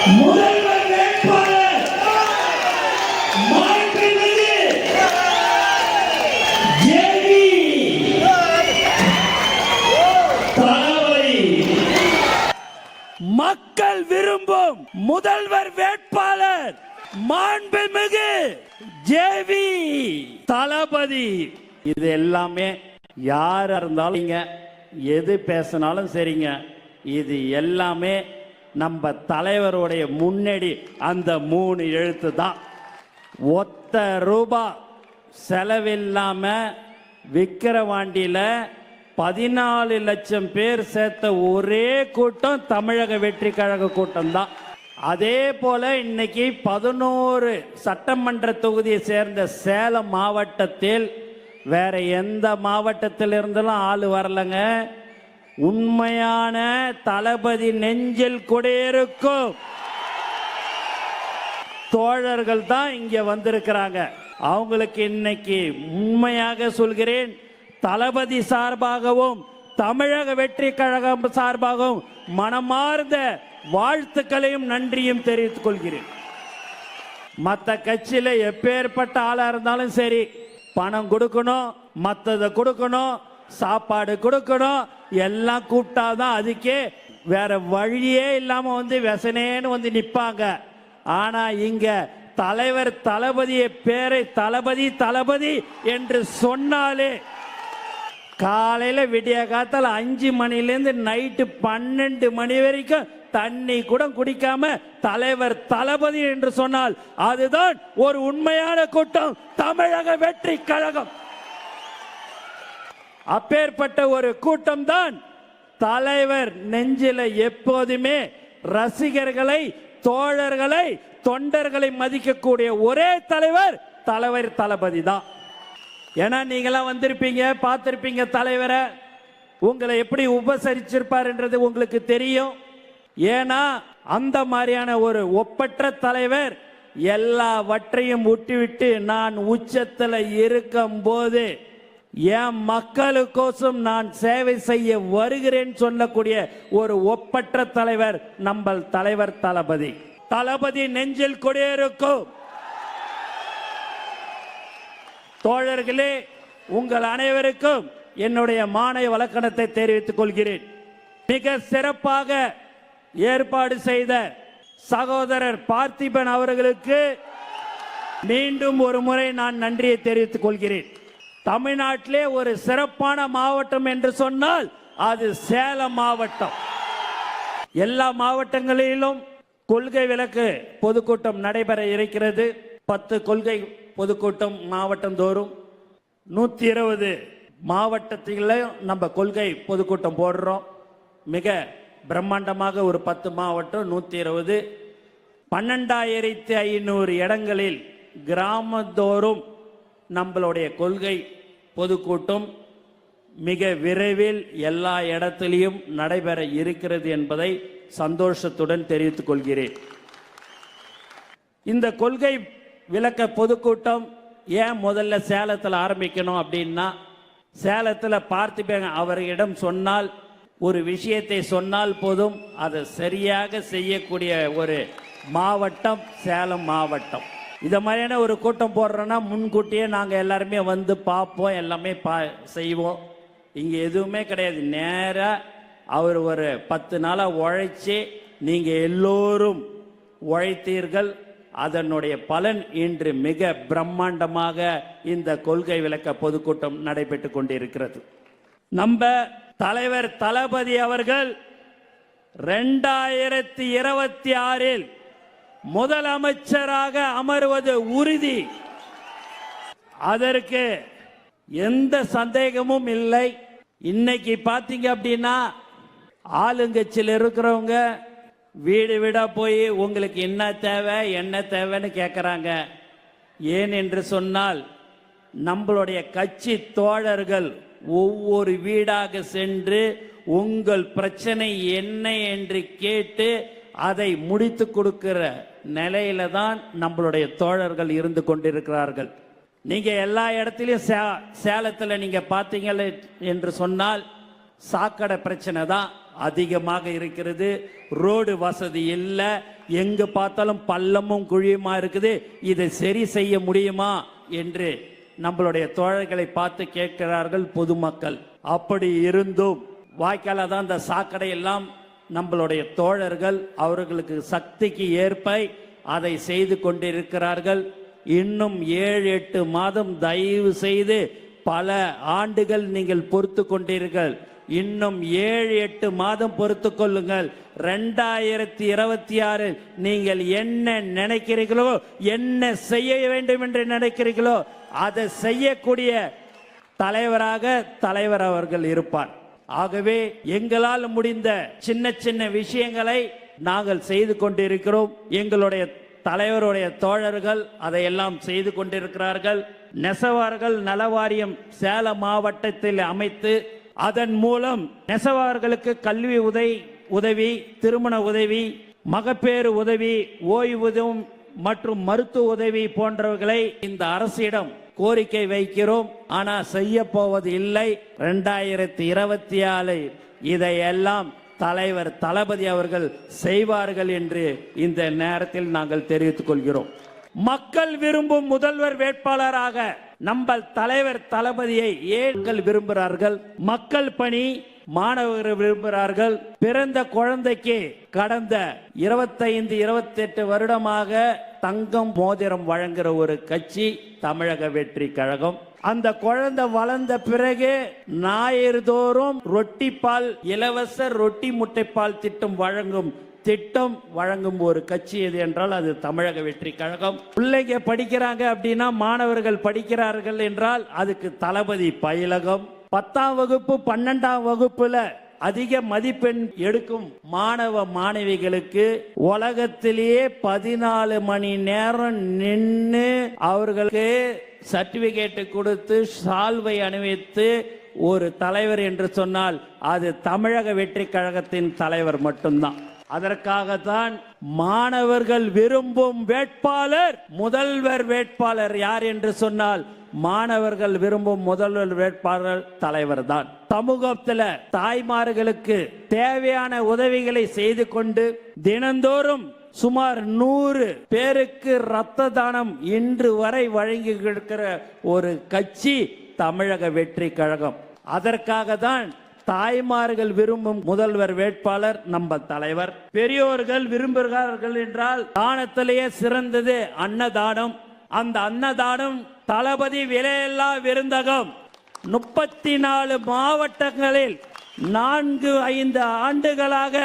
முதல்வர் வேட்பாளர் மாண்புமிகு ஜேவி தளபதி. மக்கள் விரும்பும் முதல்வர் வேட்பாளர் மாண்புமிகு ஜேவி தளபதி. இது எல்லாமே யாரா இருந்தாலும் எது பேசினாலும் சரிங்க, இது எல்லாமே நம்ம தலைவருடைய முன்னேடி அந்த 3 எழுத்து தான். ஒத்த ரூபா செலவில்லாம விக்கிரவாண்டியில 14 லட்சம் பேர் சேர்த்த ஒரே கூட்டம் தமிழக வெற்றி கழக கூட்டம் தான். அதே போல இன்னைக்கு 11 சட்டமன்ற தொகுதியை சேர்ந்த சேலம் மாவட்டத்தில் வேற எந்த மாவட்டத்தில் இருந்தாலும் ஆளு வரலங்க. உண்மையான தளபதி நெஞ்சில் குடியிருக்கும் தோழர்கள் தான் இங்க வந்திருக்கிறாங்க. அவங்களுக்கு இன்னைக்கு உண்மையாக சொல்கிறேன், தளபதி சார்பாகவும் தமிழக வெற்றி கழகம் சார்பாகவும் மனமார்ந்த வாழ்த்துக்களையும் நன்றியும் தெரிவித்துக் கொள்கிறேன். மற்ற கட்சியில எப்பேற்பட்ட ஆளா இருந்தாலும் சரி, பணம் கொடுக்கணும், மற்றதை கொடுக்கணும், சாப்பாடு கொடுக்கணும், எல்லாம் கூப்பிட்டாதான் அதுக்கே வேற வழியே இல்லாம வந்து விசனேன்னு வந்து நிப்பாங்க. ஆனா இங்க தலைவர் தளபதியை பேரை தளபதி தளபதி என்று சொன்னாலே காலையில விடிய காத்தால 5 மணிலேருந்து நைட்டு 12 மணி வரைக்கும் தண்ணி கூட குடிக்காம தலைவர் தளபதி என்று சொன்னால் அதுதான் ஒரு உண்மையான கூட்டம் தமிழக வெற்றி கழகம். அப்பேற்பட்ட ஒரு கூட்டம் தான் தலைவர் நெஞ்சில எப்போதுமே ரசிகர்களை, தோழர்களை, தொண்டர்களை மதிக்கக்கூடிய ஒரே தலைவர் தலைவர் தளபதி தான். ஏன்னா நீங்களாம் வந்திருப்பீங்க, பார்த்திருப்பீங்க தலைவரை, உங்களை எப்படி உபசரிச்சிருப்பார்ன்றது உங்களுக்கு தெரியும். ஏன்னா அந்த மாதிரியான ஒரு ஒப்பற்ற தலைவர் எல்லாவற்றையும் விட்டுவிட்டு நான் உச்சத்தில் இருக்கும் போது என் மக்களுக்கோசம் நான் சேவை செய்ய வருகிறேன் சொல்லக்கூடிய ஒரு ஒப்பற்ற தலைவர் நம்ம தலைவர் தளபதி. தளபதி நெஞ்சில் குடியிருக்கும் தோழர்களே, உங்கள் அனைவருக்கும் என்னுடைய மாலை வணக்கத்தை தெரிவித்துக் கொள்கிறேன். மிக சிறப்பாக ஏற்பாடு செய்த சகோதரர் பார்த்திபன் அவர்களுக்கு மீண்டும் ஒரு முறை நான் நன்றியை தெரிவித்துக் கொள்கிறேன். தமிழ்நாட்டிலே ஒரு சிறப்பான மாவட்டம் என்று சொன்னால் அது சேலம் மாவட்டம். எல்லா மாவட்டங்களிலும் கொள்கை விளக்கு பொதுக்கூட்டம் நடைபெற இருக்கிறது. 10 கொள்கை பொதுக்கூட்டம் மாவட்டம் தோறும் 120 மாவட்டத்திலையும் நம்ம கொள்கை பொதுக்கூட்டம் போடுறோம். மிக பிரம்மாண்டமாக ஒரு 10 மாவட்டம் 120 12,500 இடங்களில் கிராமத்தோறும் நம்மளுடைய கொள்கை பொதுக்கூட்டம் மிக விரைவில் எல்லா இடத்திலையும் நடைபெற இருக்கிறது என்பதை சந்தோஷத்துடன் தெரிவித்துக் கொள்கிறேன். இந்த கொள்கை விளக்க பொதுக்கூட்டம் ஏன் முதல்ல சேலத்தில் ஆரம்பிக்கணும் அப்படின்னா, சேலத்தில் பார்த்திபன் அவரிடம் சொன்னால் ஒரு விஷயத்தை சொன்னால் போதும் அதை சரியாக செய்யக்கூடிய ஒரு மாவட்டம் சேலம் மாவட்டம். இதை மாதிரியான ஒரு கூட்டம் போடுறோன்னா முன்கூட்டியே நாங்கள் எல்லாருமே வந்து பார்ப்போம், எல்லாமே செய்வோம். இங்கே எதுவுமே கிடையாது. நேராக அவர் ஒரு 10 நாளாக உழைச்சி நீங்கள் எல்லோரும் உழைத்தீர்கள். அதனுடைய பலன் இன்று மிக பிரம்மாண்டமாக இந்த கொள்கை விளக்க பொதுக்கூட்டம் நடைபெற்று கொண்டிருக்கிறது. நம்ம தலைவர் தளபதி அவர்கள் 2026 முதலமைச்சராக அமர்வது உறுதி. அதற்கு எந்த சந்தேகமும் இல்லை. இன்னைக்கு பாத்தீங்க அப்படின்னா ஆளுங்கட்சியில் இருக்கிறவங்க வீடு வீடா போய் உங்களுக்கு என்ன தேவை என்ன தேவைன்னு கேட்குறாங்க. ஏன் என்று சொன்னால் நம்மளுடைய கட்சி தோழர்கள் ஒவ்வொரு வீடாக சென்று உங்கள் பிரச்சனை என்ன என்று கேட்டு அதை முடித்து கொடுக்கிற நிலையில தான் நம்மளுடைய தோழர்கள் இருந்து கொண்டிருக்கிறார்கள். நீங்க எல்லா இடத்திலும் சேலத்தில் நீங்க பார்த்தீங்க என்று சொன்னால் சாக்கடை பிரச்சனை தான் அதிகமாக இருக்கிறது. ரோடு வசதி இல்லை, எங்க பார்த்தாலும் பள்ளமும் குழியுமா இருக்குது. இதை சரி செய்ய முடியுமா என்று நம்மளுடைய தோழர்களை பார்த்து கேட்கிறார்கள் பொதுமக்கள். அப்படி இருந்தும் வாய்க்கால தான் இந்த சாக்கடை எல்லாம் நம்மளுடைய தோழர்கள் அவர்களுக்கு சக்திக்கு ஏற்ப அதை செய்து கொண்டிருக்கிறார்கள். இன்னும் 7-8 மாதம் தயவு செய்து, பல ஆண்டுகள் நீங்கள் பொறுத்து கொண்டீர்கள், இன்னும் 7-8 மாதம் பொறுத்து கொள்ளுங்கள். 2026 நீங்கள் என்ன நினைக்கிறீர்களோ, என்ன செய்ய வேண்டும் என்று நினைக்கிறீர்களோ அதை செய்யக்கூடிய தலைவர் அவர்கள் இருப்பார். ஆகவே எங்களால் முடிந்த சின்ன சின்ன விஷயங்களை நாங்கள் செய்து கொண்டிருக்கிறோம். எங்களுடைய தலைவருடைய தோழர்கள் அதையெல்லாம் செய்து கொண்டிருக்கிறார்கள். நெசவார்கள் நலவாரியம் சேலம் மாவட்டத்தில் அமைத்து அதன் மூலம் நெசவார்களுக்கு கல்வி உதவி, திருமண உதவி, மகப்பேறு உதவி, ஓய்வூதியம் மற்றும் மருத்துவ உதவி போன்றவர்களை இந்த அரசிடம் கோரிக்கை வைக்கிறோம். ஆனா செய்ய போவது இல்லை. 2024 இதையெல்லாம் தலைவர் தளபதி அவர்கள் செய்வார்கள் என்று இந்த நேரத்தில் நாங்கள் தெரிவித்துக் கொள்கிறோம். மக்கள் விரும்பும் முதல்வர் வேட்பாளராக நம்ம தலைவர் தளபதியை ஏற்கள் விரும்புகிறார்கள். மக்கள் பணி மாணவர்கள் விரும்புகிறார்கள். பிறந்த குழந்தைக்கு கடந்த 25-28 வருடமாக தங்கம் மோதிரம் வழங்குகிற ஒரு கட்சி தமிழக வெற்றி கழகம். அந்த குழந்தை வளர்ந்த பிறகு ஞாயிறுதோறும் ரொட்டி பால், இலவச ரொட்டி முட்டைப்பால் திட்டம் வழங்கும் ஒரு கட்சி எது என்றால் அது தமிழக வெற்றி கழகம். பிள்ளைங்க படிக்கிறாங்க அப்படின்னா, மாணவர்கள் படிக்கிறார்கள் என்றால் அதுக்கு தளபதி பயிலகம். 10ஆம் வகுப்பு 12ஆம் வகுப்புல அதிக மதிப்பெண் எடுக்கும் மாணவ மாணவிகளுக்கு உலகத்திலேயே 14 மணி நேரம் நின்று அவர்களுக்கு சர்டிபிகேட் கொடுத்து சால்வை அணிவித்து ஒரு தலைவர் என்று சொன்னால் அது தமிழக வெற்றி கழகத்தின் தலைவர் மட்டும்தான். அதற்காகத்தான் மாணவர்கள் விரும்பும் வேட்பாளர் முதல்வர் வேட்பாளர் யார் என்று சொன்னால் மாணவர்கள் விரும்பும் முதல்வர் வேட்பாளர் தலைவர் தான். சமூகத்தில் தாய்மார்களுக்கு தேவையான உதவிகளை செய்து கொண்டு தினந்தோறும் சுமார் 100 பேருக்கு இரத்த தானம் இன்று வரை வழங்கி இருக்கிற ஒரு கட்சி தமிழக வெற்றி கழகம். அதற்காக தான் தாய்மார்கள் விரும்பும் முதல்வர் வேட்பாளர் நம்ம தலைவர். பெரியோர்கள் விரும்புகிறார்கள் என்றால் தானத்திலேயே சிறந்தது அன்னதானம். அந்த அன்னதானம் தளபதி விலையில்லா விருந்தகம் 34 மாவட்டங்களில் 4-5 ஆண்டுகளாக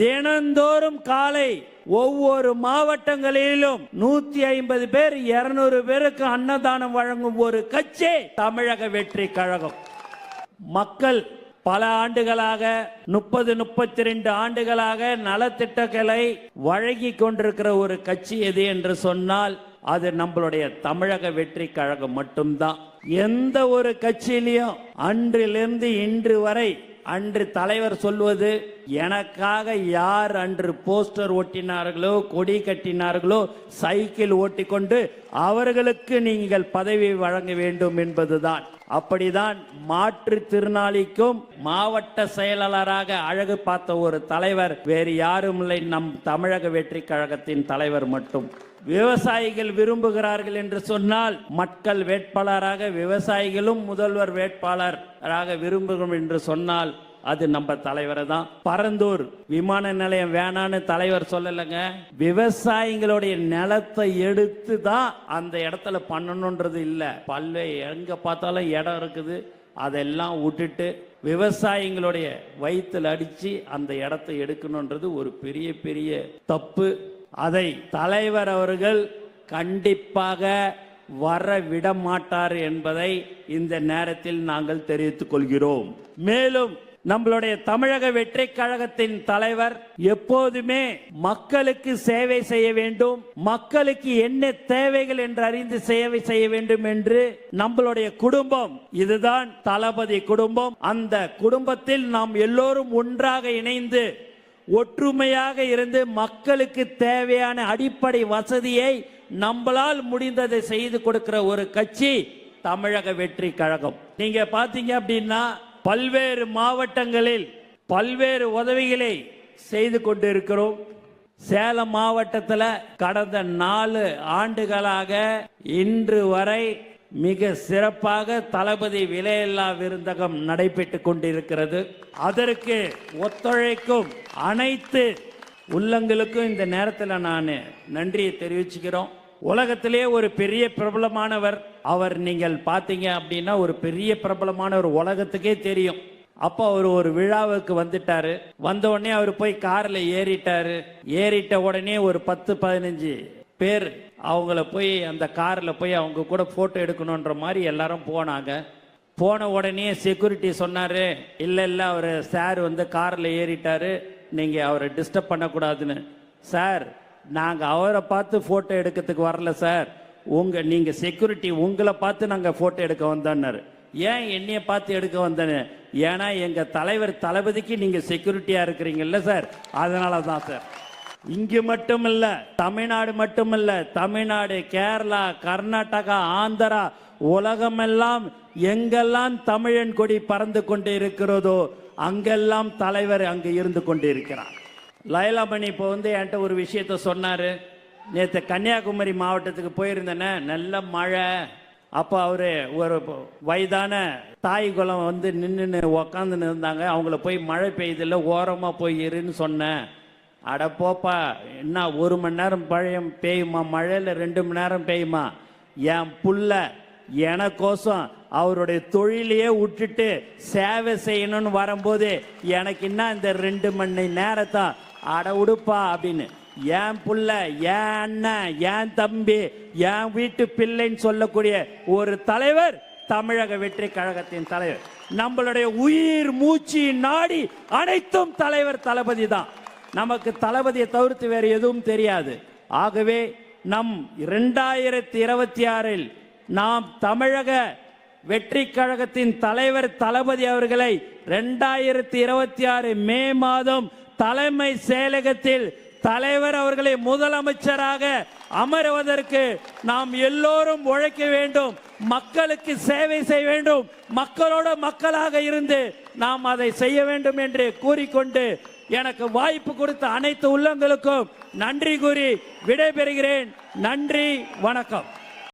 தினந்தோறும் காலை ஒவ்வொரு மாவட்டங்களிலும் 150 பேர் 200 பேருக்கு அன்னதானம் வழங்கும் ஒரு கட்சி தமிழக வெற்றி கழகம். மக்கள் பல ஆண்டுகளாக 30-32 ஆண்டுகளாக நலத்திட்டங்களை வழங்கி கொண்டிருக்கிற ஒரு கட்சி எது என்று சொன்னால் அது நம்மளுடைய தமிழக வெற்றி கழகம் மட்டும்தான். எந்த ஒரு கட்சியிலையும் அன்றிலிருந்து இன்று வரை அன்று தலைவர் சொல்வது, எனக்காக யார் அன்று போஸ்டர் ஒட்டினார்களோ, கொடி கட்டினார்களோ, சைக்கிள் ஓட்டிக்கொண்டு அவர்களுக்கு நீங்கள் பதவி வழங்க வேண்டும் என்பதுதான். அப்படிதான் மாற்றுத்திறனாளிக்கும் மாவட்ட செயலாளராக அழகு பார்த்த ஒரு தலைவர் வேறு யாரும் இல்லை, நம் தமிழக வெற்றி கழகத்தின் தலைவர் மட்டும். விவசாயிகள் விரும்புகிறார்கள் என்று சொன்னால் மக்கள் வேட்பாளராக விவசாயிகளும் முதல்வர் வேட்பாளராக விரும்புகிறோம் என்று சொன்னால் அது நம்ம தலைவரை தான். பரந்தூர் விமான நிலையம் வேணான்னு தலைவர் சொல்லலைங்க. விவசாயிகளுடைய நிலத்தை எடுத்து தான் அந்த இடத்துல பண்ணணுன்றது இல்லை. எங்க பார்த்தாலும் இடம் இருக்குது, அதெல்லாம் விட்டுட்டு விவசாயிகளுடைய வயிற்றில் அடிச்சு அந்த இடத்தை எடுக்கணுன்றது ஒரு பெரிய பெரிய தப்பு. அதை தலைவர் அவர்கள் கண்டிப்பாக வர விட மாட்டார் என்பதை இந்த நேரத்தில் நாங்கள் தெரிவித்துக் கொள்கிறோம். மேலும் நம்மளுடைய தமிழக வெற்றி கழகத்தின் தலைவர் எப்போதுமே மக்களுக்கு சேவை செய்ய வேண்டும், மக்களுக்கு என்ன தேவைகள் என்று அறிந்து சேவை செய்ய வேண்டும் என்று நம்மளுடைய குடும்பம் இதுதான் தளபதி குடும்பம். அந்த குடும்பத்தில் நாம் எல்லோரும் ஒன்றாக இணைந்து ஒற்றுமையாக இருந்து மக்களுக்கு தேவையான அடிப்படை வசதியை நம்மளால் முடிந்ததை செய்து கொடுக்கிற ஒரு கட்சி தமிழக வெற்றி கழகம். நீங்க பாத்தீங்க அப்படின்னா பல்வேறு மாவட்டங்களில் பல்வேறு உதவிகளை செய்து கொண்டிருக்கிறோம். சேலம் மாவட்டத்தில் கடந்த 4 ஆண்டுகளாக இன்று வரை மிக சிறப்பாக தளபதி விலையில்லா விருந்தகம் நடைபெற்று கொண்டிருக்கிறது. அதற்கு ஒத்துழைக்கும் அனைத்து உள்ளங்களுக்கும் இந்த நேரத்தில் நான் நன்றியை தெரிவிச்சுக்கிறோம். உலகத்திலே ஒரு பெரிய பிரபலமானவர் அவர். நீங்கள் பார்த்தீங்க அப்படின்னா ஒரு பெரிய பிரபலமானவர் உலகத்துக்கே தெரியும். அப்போ அவர் ஒரு விழாவுக்கு வந்துட்டாரு. வந்த உடனே அவர் போய் காரில் ஏறிட்ட உடனே ஒரு 10-15 பேர் அவங்கள போய் அந்த காரில் போய் அவங்க கூட ஃபோட்டோ எடுக்கணுன்ற மாதிரி எல்லாரும் போனாங்க. போன உடனே செக்யூரிட்டி சொன்னார், இல்லை அவர் சார் காரில் ஏறிட்டாரு, நீங்கள் அவரை டிஸ்டர்ப் பண்ணக்கூடாதுன்னு. சார், நாங்கள் அவரை பார்த்து ஃபோட்டோ எடுக்கிறதுக்கு வரல சார், நீங்கள் செக்யூரிட்டி உங்களை பார்த்து நாங்கள் ஃபோட்டோ எடுக்க வந்தோன்னாரு. ஏன் என்னைய பார்த்து எடுக்க வந்தேன்னு? ஏன்னா எங்கள் தலைவர் தளபதிக்கு நீங்கள் செக்யூரிட்டியாக இருக்கிறீங்கல்ல சார், அதனால தான் சார். இங்கு மட்டும் இல்ல, தமிழ்நாடு மட்டும் இல்ல, தமிழ்நாடு, கேரளா, கர்நாடகா, ஆந்திரா, உலகமெல்லாம் எங்கெல்லாம் தமிழன் கொடி பறந்து கொண்டு இருக்கிறதோ அங்கெல்லாம் தலைவர் அங்கு இருந்து கொண்டு இருக்கிறார். லைலாமணி இப்போ என்கிட்ட ஒரு விஷயத்த சொன்னாரு. நேற்று கன்னியாகுமரி மாவட்டத்துக்கு போயிருந்தேனே, நல்ல மழை. அப்போ அவரு ஒரு வயதான தாய் குலம் நின்று உக்காந்துன்னு இருந்தாங்க. அவங்கள போய் மழை பெய்யுதில்ல, ஓரமாக போய் இருன்னு சொன்னேன். அட போப்பா, என்ன 1 மணி நேரம் பெய்யுமா மழையில்? 2 மணி நேரம் பெய்யுமா? என் புள்ள எனக்கோசம் அவருடைய தொழிலையே விட்டுட்டு சேவை செய்யணும்னு வரும்போது எனக்கு என்ன இந்த 2 மணி நேரத்தை அட உடுப்பா அப்படின்னு. என் புள்ள, என் அண்ணன், என் தம்பி, என் வீட்டு பிள்ளைன்னு சொல்லக்கூடிய ஒரு தலைவர் தமிழக வெற்றி கழகத்தின் தலைவர். நம்மளுடைய உயிர் மூச்சு நாடி அனைத்தும் தலைவர் தளபதி தான். நமக்கு தளபதியை தவிர்த்து வேறு எதுவும் தெரியாது. ஆகவே நம் 2026 நாம் தமிழக வெற்றி கழகத்தின் தலைவர் தளபதி அவர்களை 2026 மே மாதம் தலைமை செயலகத்தில் தலைவர் அவர்களை முதலமைச்சராக அமருவதற்கு நாம் எல்லோரும் உழைக்க வேண்டும். மக்களுக்கு சேவை செய்ய வேண்டும். மக்களோட மக்களாக இருந்து நாம் அதை செய்ய வேண்டும் என்று கூறிக்கொண்டு எனக்கு வாய்ப்பு கொடுத்த அனைத்து உள்ளங்களுக்கும் நன்றி கூறி விடைபெறுகிறேன். நன்றி, வணக்கம்.